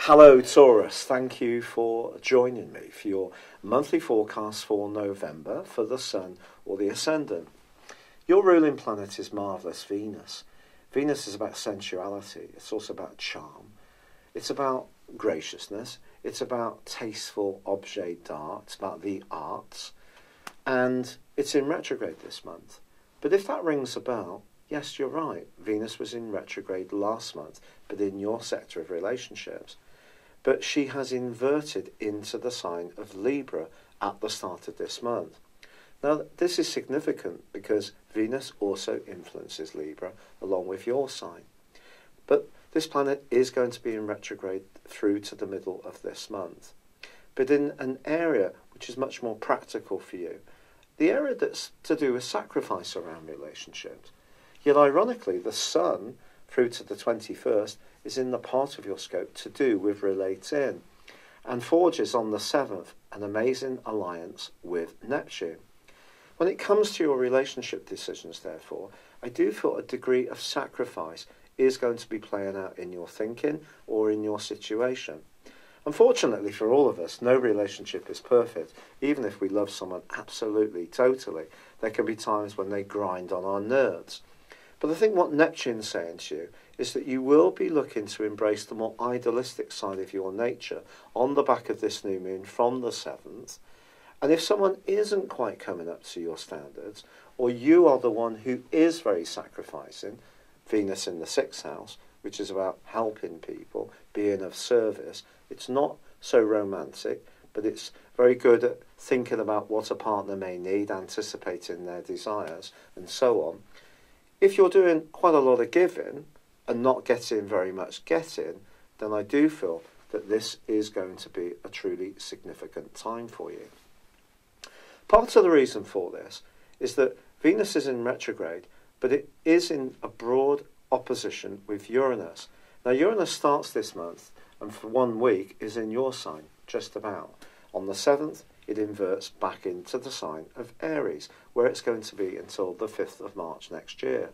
Hello Taurus, thank you for joining me for your monthly forecast for November for the Sun or the Ascendant. Your ruling planet is marvellous Venus. Venus is about sensuality, it's also about charm, it's about graciousness, it's about tasteful objet d'art, it's about the arts, and it's in retrograde this month. But if that rings a bell, yes, you're right, Venus was in retrograde last month, but in your sector of relationships. But she has inverted into the sign of Libra at the start of this month. Now, this is significant because Venus also influences Libra along with your sign. But this planet is going to be in retrograde through to the middle of this month. But in an area which is much more practical for you, the area that's to do with sacrifice around relationships. Yet ironically, the Sun through to the 21st is in the part of your scope to do with relating, and forges on the 7th an amazing alliance with Neptune. When it comes to your relationship decisions, therefore, I do feel a degree of sacrifice is going to be playing out in your thinking or in your situation. Unfortunately for all of us, no relationship is perfect. Even if we love someone absolutely, totally, there can be times when they grind on our nerves. But I think what Neptune's saying to you is that you will be looking to embrace the more idealistic side of your nature on the back of this new moon from the 7th. And if someone isn't quite coming up to your standards, or you are the one who is very sacrificing, Venus in the 6th house, which is about helping people, being of service, it's not so romantic, but it's very good at thinking about what a partner may need, anticipating their desires, and so on. If you're doing quite a lot of giving and not getting very much getting, then I do feel that this is going to be a truly significant time for you. Part of the reason for this is that Venus is in retrograde, but it is in a broad opposition with Uranus. Now, Uranus starts this month and for 1 week is in your sign, just about. On the 7th, it inverts back into the sign of Aries, where it's going to be until the 5th of March next year.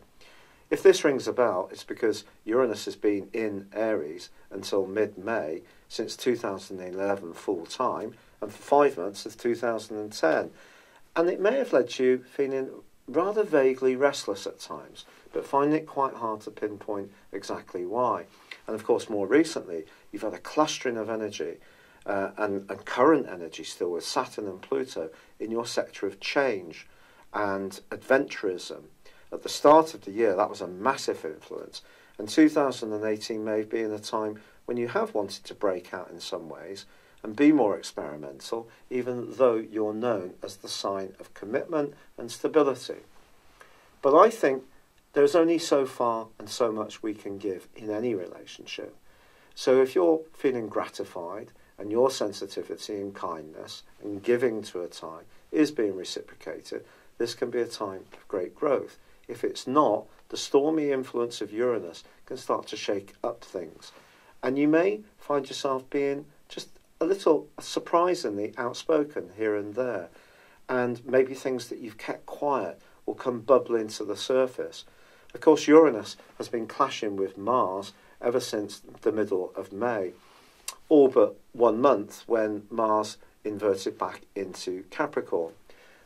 If this rings a bell, it's because Uranus has been in Aries until mid-May, since 2011 full-time, and for 5 months of 2010. And it may have led to you feeling rather vaguely restless at times, but finding it quite hard to pinpoint exactly why. And of course, more recently, you've had a clustering of energy and current energy still with Saturn and Pluto in your sector of change and adventurism. At the start of the year, that was a massive influence. And 2018 may have been a time when you have wanted to break out in some ways and be more experimental, even though you're known as the sign of commitment and stability. But I think there's only so far and so much we can give in any relationship. So if you're feeling gratified and your sensitivity and kindness and giving to a tie is being reciprocated, this can be a time of great growth. If it's not, the stormy influence of Uranus can start to shake up things. And you may find yourself being just a little surprisingly outspoken here and there. And maybe things that you've kept quiet will come bubbling to the surface. Of course, Uranus has been clashing with Mars ever since the middle of May, all but 1 month when Mars inverted back into Capricorn.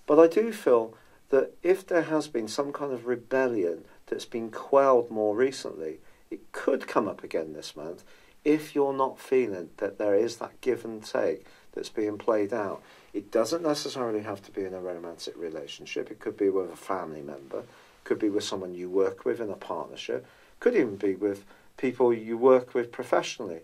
But I do feel that if there has been some kind of rebellion that's been quelled more recently, it could come up again this month if you're not feeling that there is that give and take that's being played out. It doesn't necessarily have to be in a romantic relationship. It could be with a family member, could be with someone you work with in a partnership, could even be with people you work with professionally.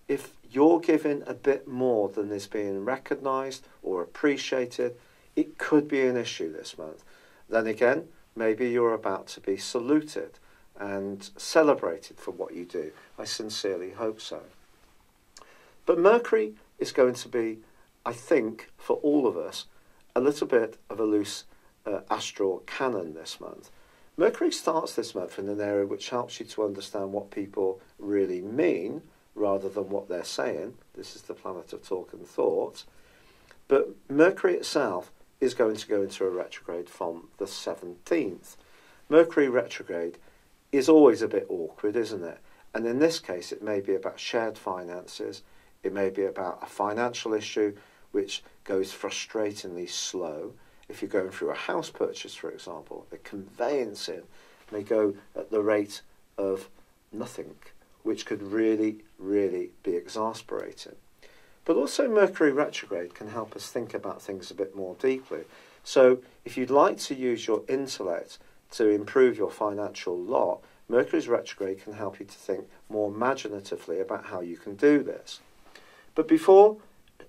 If you're giving a bit more than is being recognised or appreciated, it could be an issue this month. Then again, maybe you're about to be saluted and celebrated for what you do. I sincerely hope so. But Mercury is going to be, I think, for all of us, a little bit of a loose astral cannon this month. Mercury starts this month in an area which helps you to understand what people really mean rather than what they're saying. This is the planet of talk and thought. But Mercury itself is going to go into a retrograde from the 17th. Mercury retrograde is always a bit awkward, isn't it? And in this case, it may be about shared finances. It may be about a financial issue which goes frustratingly slow. If you're going through a house purchase, for example, the conveyancing may go at the rate of nothing, which could really, really be exasperating. But also Mercury retrograde can help us think about things a bit more deeply. So if you'd like to use your intellect to improve your financial lot, Mercury's retrograde can help you to think more imaginatively about how you can do this. But before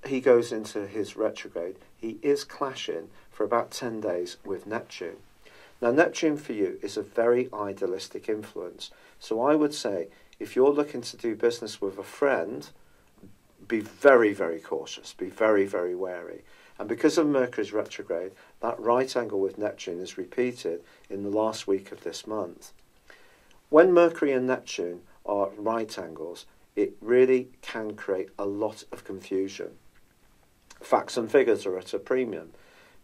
he goes into his retrograde, he is clashing for about 10 days with Neptune. Now, Neptune for you is a very idealistic influence. So I would say, if you're looking to do business with a friend, be very, very cautious. Be very, very wary. And because of Mercury's retrograde, that right angle with Neptune is repeated in the last week of this month. When Mercury and Neptune are right angles, it really can create a lot of confusion. Facts and figures are at a premium.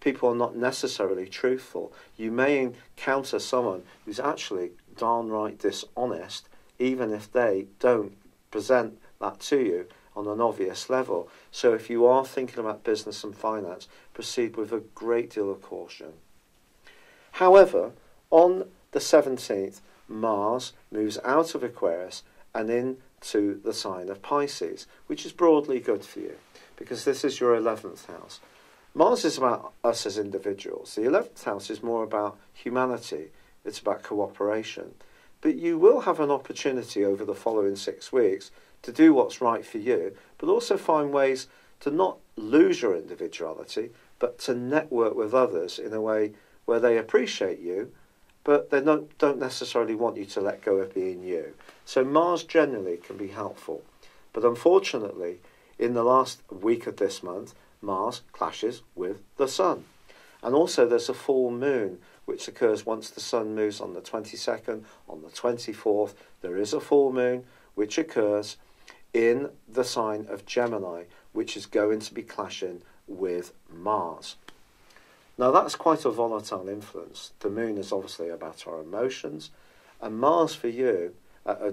People are not necessarily truthful. You may encounter someone who's actually downright dishonest, even if they don't present that to you on an obvious level. So if you are thinking about business and finance, proceed with a great deal of caution. However, on the 17th, Mars moves out of Aquarius and into the sign of Pisces, which is broadly good for you, because this is your 11th house. Mars is about us as individuals. The 11th house is more about humanity. It's about cooperation. But you will have an opportunity over the following 6 weeks to do what's right for you, but also find ways to not lose your individuality, but to network with others in a way where they appreciate you, but they don't necessarily want you to let go of being you. So Mars generally can be helpful. But unfortunately, in the last week of this month, Mars clashes with the Sun. And also there's a full moon, which occurs once the Sun moves on the 22nd. On the 24th, there is a full moon, which occurs in the sign of Gemini, which is going to be clashing with Mars. Now that's quite a volatile influence. The moon is obviously about our emotions, and Mars for you,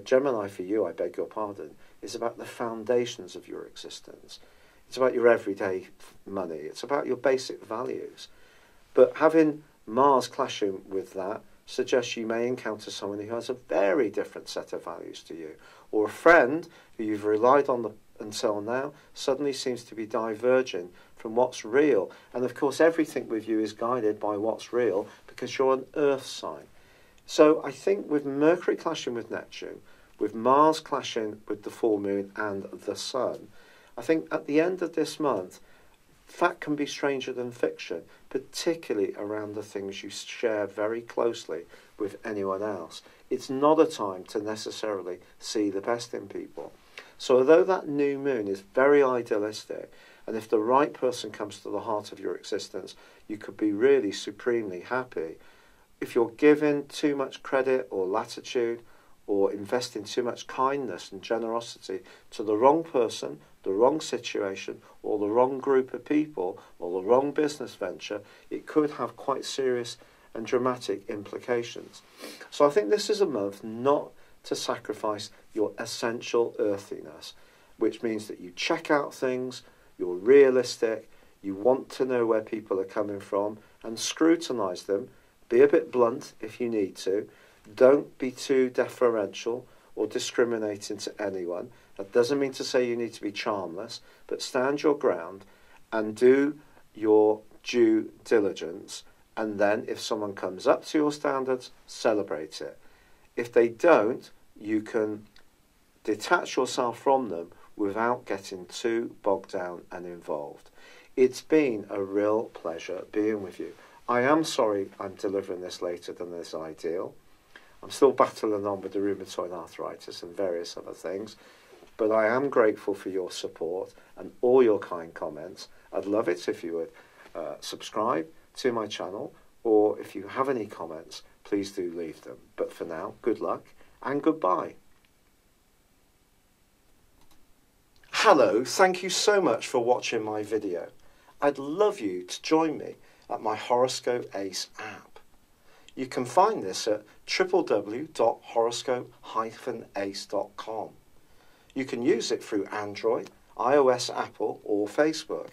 Gemini for you, I beg your pardon, is about the foundations of your existence. It's about your everyday money. It's about your basic values. But having Mars clashing with that suggests you may encounter someone who has a very different set of values to you, or a friend who you've relied on until now suddenly seems to be diverging from what's real. And of course, everything with you is guided by what's real because you're an Earth sign. So I think with Mercury clashing with Neptune, with Mars clashing with the full moon and the Sun, I think at the end of this month, fact can be stranger than fiction, particularly around the things you share very closely with anyone else. It's not a time to necessarily see the best in people. So although that new moon is very idealistic, and if the right person comes to the heart of your existence, you could be really supremely happy. If you're giving too much credit or latitude, or investing too much kindness and generosity to the wrong person, the wrong situation, or the wrong group of people, or the wrong business venture, it could have quite serious and dramatic implications. So I think this is a month not to sacrifice your essential earthiness, which means that you check out things, you're realistic, you want to know where people are coming from, and scrutinise them. Be a bit blunt if you need to. Don't be too deferential or discriminating to anyone. That doesn't mean to say you need to be charmless, but stand your ground and do your due diligence. And then if someone comes up to your standards, celebrate it. If they don't, you can detach yourself from them without getting too bogged down and involved. It's been a real pleasure being with you. I am sorry I'm delivering this later than is ideal. I'm still battling on with the rheumatoid arthritis and various other things, but I am grateful for your support and all your kind comments. I'd love it if you would subscribe to my channel, or if you have any comments, please do leave them. But for now, good luck and goodbye. Hello, thank you so much for watching my video. I'd love you to join me at my Horoscope Ace app. You can find this at www.horoscope-ace.com. You can use it through Android, iOS, Apple or Facebook.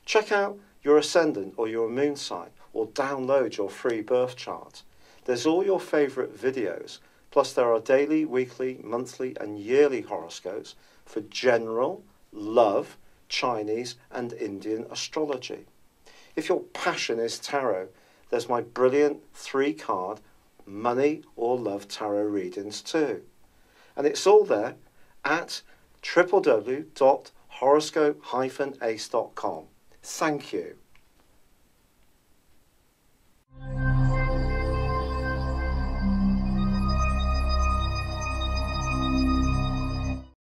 Check out your ascendant or your moon sign, or download your free birth chart. There's all your favourite videos, plus there are daily, weekly, monthly and yearly horoscopes for general, love, Chinese and Indian astrology. If your passion is tarot, there's my brilliant 3-card money or love tarot readings too. And it's all there at www.horoscope-ace.com. Thank you.